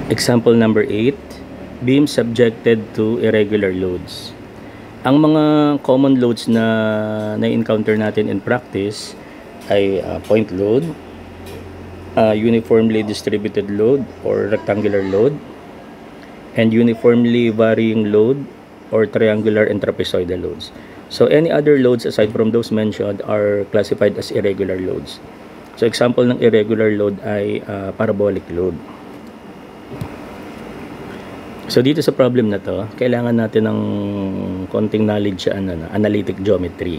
Example number 8, beam subjected to irregular loads. Ang mga common loads na na-encounter natin in practice ay point load, uniformly distributed load or rectangular load, and uniformly varying load or triangular and trapezoidal loads. So any other loads aside from those mentioned are classified as irregular loads. So example ng irregular load ay parabolic load. So dito sa problem na to, kailangan natin ng konting knowledge sa analytic geometry.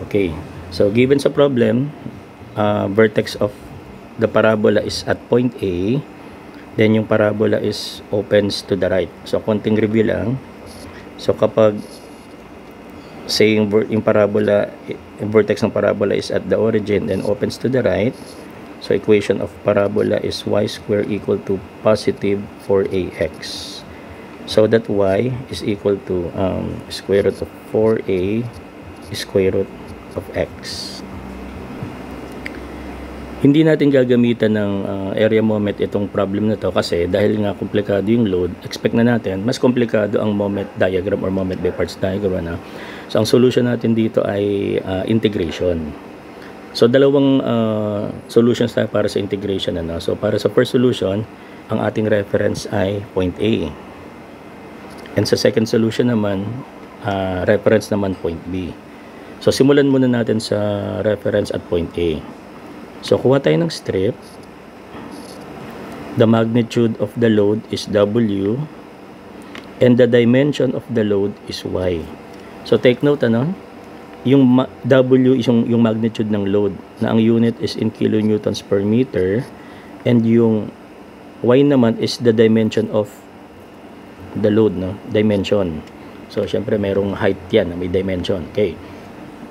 Okay. So given sa problem, vertex of the parabola is at point A, then yung parabola is opens to the right. So konting review lang. So kapag say yung parabola, yung vertex ng parabola is at the origin and opens to the right, so equation of parabola is y squared equal to positive 4ax. So that y is equal to square root of 4a square root of x. Hindi natin gagamitan ng area moment itong problem na to kasi dahil nga komplikado yung load, expect na natin mas komplikado ang moment diagram or moment by parts diagram. So ang solution natin dito ay integration. So dalawang solutions tayo para sa integration. So para sa first solution, ang ating reference ay point A. And sa second solution naman, reference naman point B. So simulan muna natin sa reference at point A. So kuha tayo ng strip. The magnitude of the load is W and the dimension of the load is Y. So take note yung W is yung magnitude ng load na ang unit is in kilonewtons per meter, and yung Y naman is the dimension of the load, dimension. So syempre mayroong height yan, may dimension. Okay.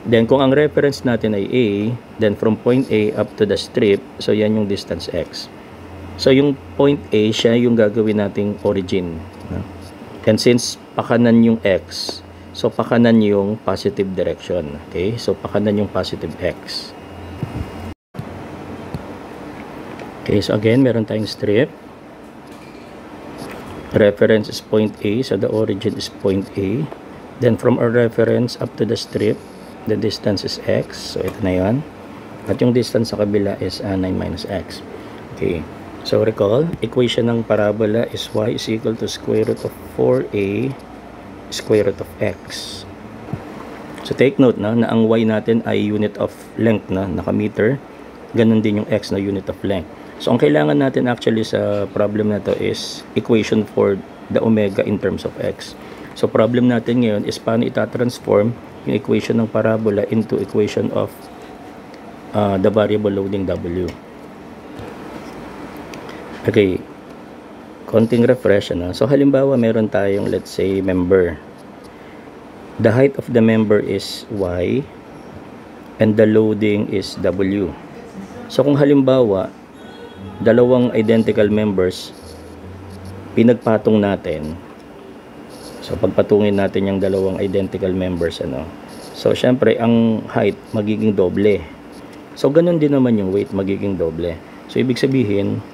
Then kung ang reference natin ay A, then from point A up to the strip, so yan yung distance x. So yung point A, siya yung gagawin nating origin. And since pakanan yung x, so pakanan yung positive direction. Okay? So pakanan yung positive x. Okay, so again, meron tayong strip. Reference is point A, so the origin is point A. Then from our reference up to the strip, the distance is x. So ito na yun. At yung distance sa kabila is 9 minus x. Okay. So recall, equation ng parabola is y is equal to square root of 4a square root of x. So take note na ang y natin ay unit of length naka-meter. Ganun din yung x na unit of length. So ang kailangan natin actually sa problem na to is equation for the omega in terms of x. So problem natin ngayon is paano ita-transform yung equation ng parabola into equation of the variable loading W. Okay, konting refresh. So halimbawa meron tayong, let's say, member. The height of the member is y and the loading is W. So kung halimbawa dalawang identical members pinagpatong natin, so pagpatungin natin yung dalawang identical members, so syempre ang height magiging doble. So ganun din naman yung weight magiging doble. So ibig sabihin,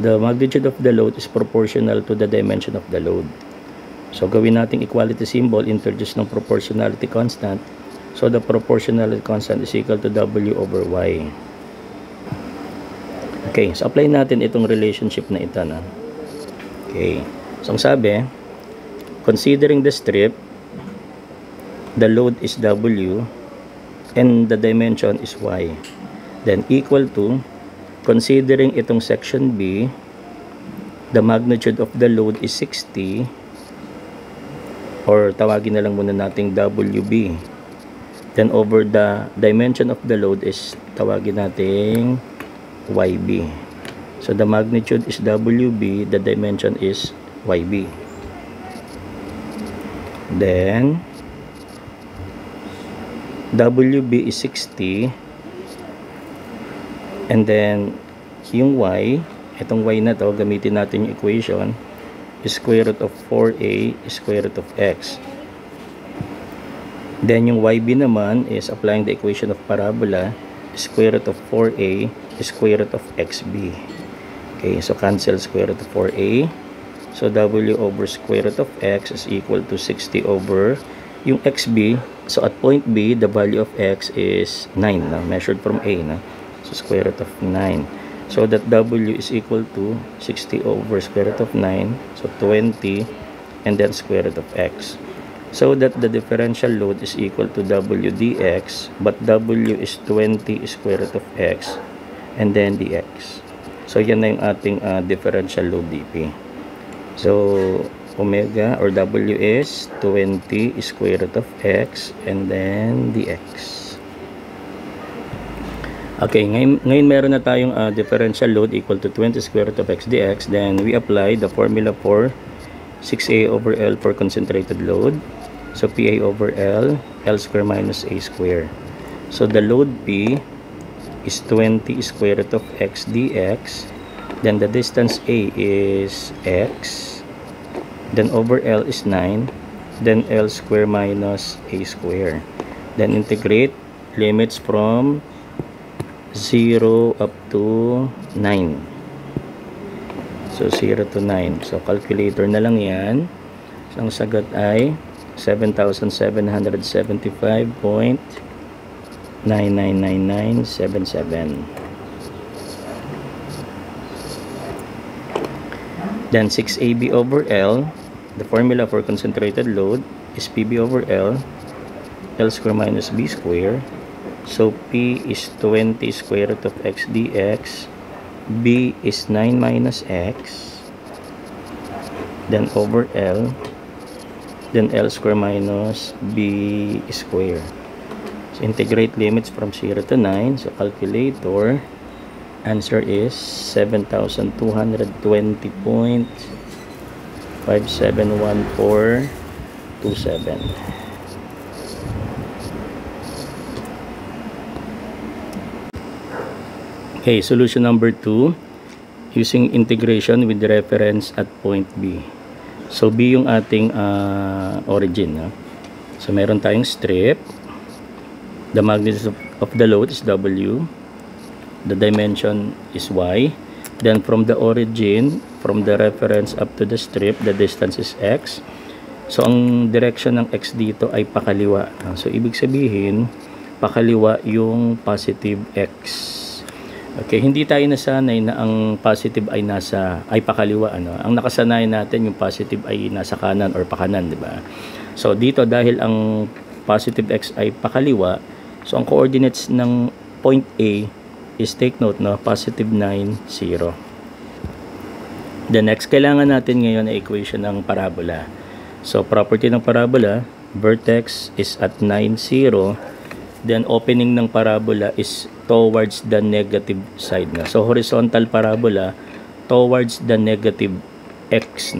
the magnitude of the load is proportional to the dimension of the load. So gawin nating equality symbol, introduce ng proportionality constant. So the proportionality constant is equal to W over Y. Okay, so apply natin itong relationship na ito. Okay, so ang sabi, considering the strip, the load is W and the dimension is Y. Then equal to, considering itong section B, the magnitude of the load is 60, or tawagin na lang muna nating WB. Then over the dimension of the load is tawagin nating YB. So the magnitude is WB, the dimension is YB. Then WB is 60, and then yung Y, itong Y na to, gamitin natin yung equation, is square root of 4a square root of x. Then yung YB naman is applying the equation of parabola, square root of 4a square root of xb. Okay, so cancel square root of 4a. So w over square root of x is equal to 60 over yung xb. So at point B, the value of x is 9, measured from a. So square root of 9. So that w is equal to 60 over square root of 9. So 20 and then square root of x. So that the differential load is equal to w dx, but w is 20 square root of x and then dx. So yan na yung ating differential load dp. So omega or w is 20 square root of x and then dx. Okay, ngayon meron na tayong differential load equal to 20 square root of x dx. Then we apply the formula for 6a over L for concentrated load. So PA over L square minus A square. So the load P is 20 square root of x dx. Then the distance A is x. Then over L is 9. Then L square minus A square. Then integrate limits from 0 up to 9. So 0 to 9. So calculator na lang yan. So ang sagot ay 7,775.999977. Then 6AB over L, the formula for concentrated load is PB over L square minus B square. So P is 20 square root of x dx, B is 9 minus x, then over L, then L square minus B square. So integrate limits from 0 to 9. So calculator, answer is 7,220.571427. Okay, solution number 2, using integration with the reference at point B. So B yung ating origin. So meron tayong strip. The magnitude of the load is W. The dimension is Y. Then from the origin, from the reference up to the strip, the distance is X. So ang direction ng X dito ay pakaliwa. So ibig sabihin, pakaliwa yung positive X. Okay, hindi tayo nasanay na ang positive ay pakaliwa, Ang nakasanayan natin yung positive ay nasa kanan or pakanan, di ba? So dito dahil ang positive x ay pakaliwa, so ang coordinates ng point A is, take note, positive 9, 0. The next, kailangan natin ngayon ay equation ng parabola. So property ng parabola, vertex is at 9, 0. Then opening ng parabola is towards the negative side na. So horizontal parabola towards the negative x,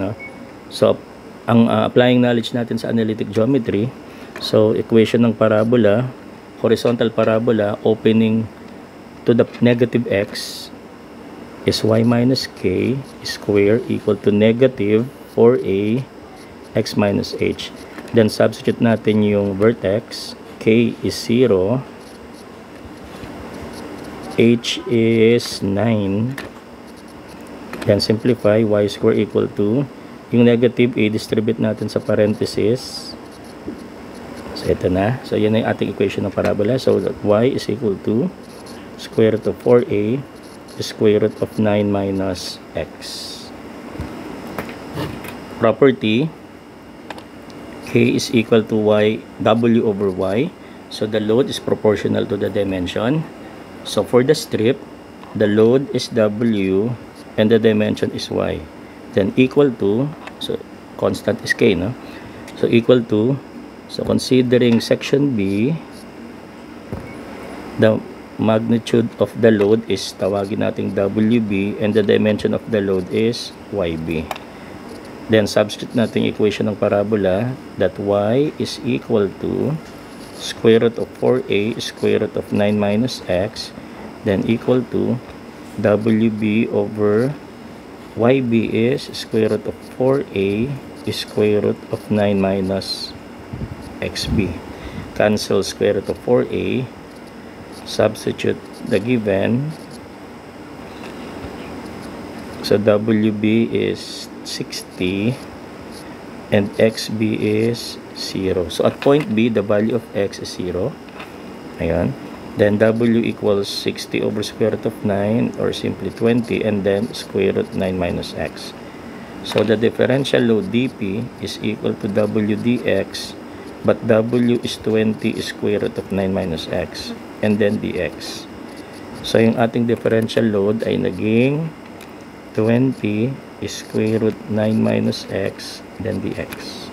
So ang applying knowledge natin sa analytic geometry, so equation ng parabola, horizontal parabola opening to the negative x is y minus k square equal to negative 4a x minus h. Then substitute natin yung vertex, k is 0, h is 9, then simplify, y square equal to, yung negative i-distribute natin sa parenthesis. So ito na, so yan ay ating equation ng parabola. So that y is equal to square root of 4a square root of 9 minus x. Property, k is equal to w over y. So the load is proportional to the dimension. So for the strip, the load is w and the dimension is y. Then equal to, so constant is k, So equal to, so considering section B, the magnitude of the load is, tawagin nating WB, and the dimension of the load is YB. Then substitute natin equation ng parabola, that y is equal to square root of 4a square root of 9 minus x, then equal to WB over YB is square root of 4a square root of 9 minus XB. Cancel square root of 4a, substitute the given. So WB is 60 and XB is 0. So at point B, the value of X is 0. Ayan. Then W equals 60 over square root of 9 or simply 20 and then square root 9 minus X. So the differential load dP is equal to W dx, but W is 20 square root of 9 minus X and then dx. So yung ating differential load ay naging 20 square root 9 minus X then dx.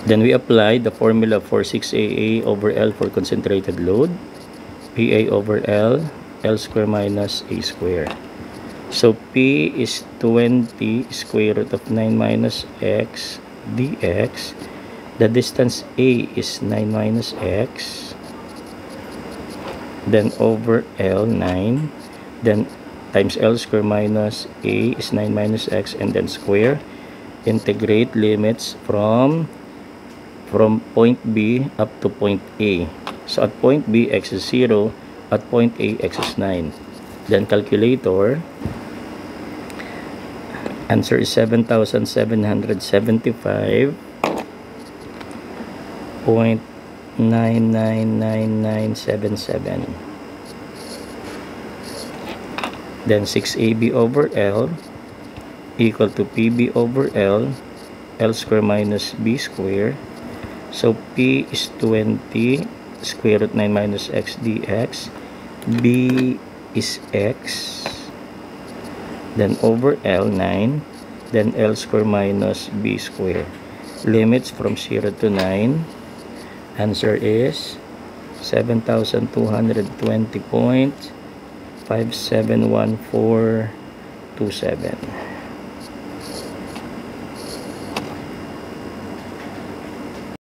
Then we apply the formula for 6AA over L for concentrated load. PA over L, L square minus A square. So P is 20 square root of 9 minus X dx. The distance A is 9 minus X. Then over L, 9. Then times L square minus A is 9 minus X and then square. Integrate limits from point B up to point A. So at point B, X is 0. At point A, X is 9. Then calculator. Answer is 7,775.999977. Then 6AB over L equal to PB over L, L square minus B square. So P is 20 square root 9 minus X dx. B is X. Then over L, 9. Then L square minus B square. Limits from 0 to 9. Answer is 7,220.571427.